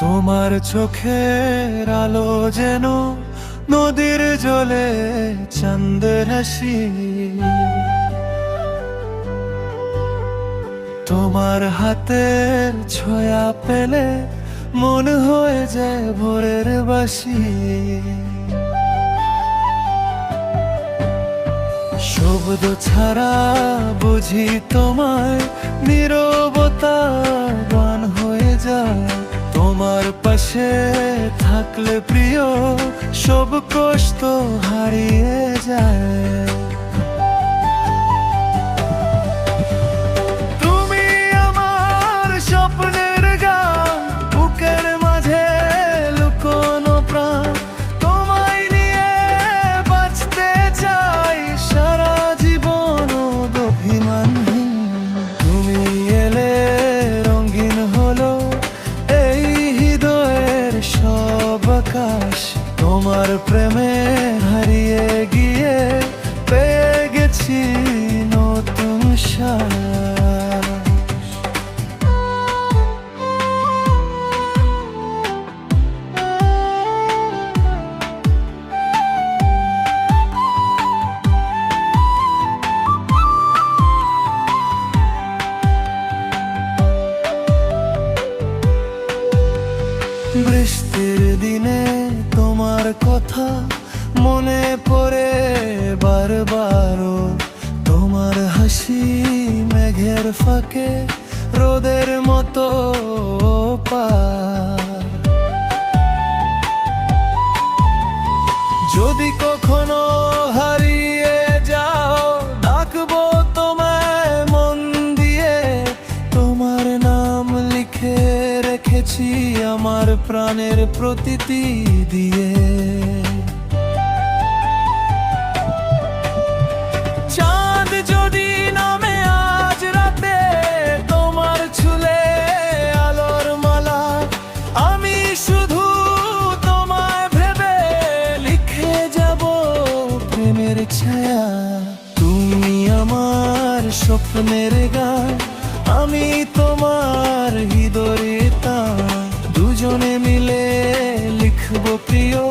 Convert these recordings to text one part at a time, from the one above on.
তোমার চোখের আলো যেন নদীর জলে চাঁদের হাসি, তোমার হাতের ছোঁয়া পেলে মন হয়ে যায় ভোরের বাসি। শব্দ ছাড়া বুঝি তোমায় নীরবতা গান হয়ে যায়। তোমার পাশে থাকলে প্রিয় সব কষ্ট হারিয়ে যায়। তুমি আমার স্বপ্নের গান, বুকের মাঝে লুকোনো প্রাণ। তোমায় নিয়ে বাঁচতে চাই সারা জীবন অভিমানহীন। তুমি এলে রঙিন হলো এই হৃদয়ের সব আকাশ। তোমার প্রেমে হারিয়ে গিয়ে পেয়ে গেছি নতুন শ্বাস। বৃষ্টির দিনে তোমার কথা মনে পড়ে বারবারও। তোমার হাসি মেঘের ফাঁকে রোদের মতো পার। যদি কখনো হারিয়ে যাও ডাকবো তোমায় মন দিয়ে। তোমার নাম লিখে রেখেছি আমার প্রাণের প্রতিটি দিয়ে। চাঁদ যদি নামে আজ রাতে তোমার ছুলে আলোর মালা, আমি শুধু তোমায় ভেবে লিখে যাব প্রেমের ছায়া। তুমি আমার স্বপ্নের গান, আমি তোমার হৃদয়ের তান। দুজনে মিলে লিখব প্রিয়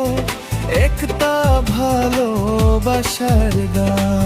একটা ভালোবাসার গান।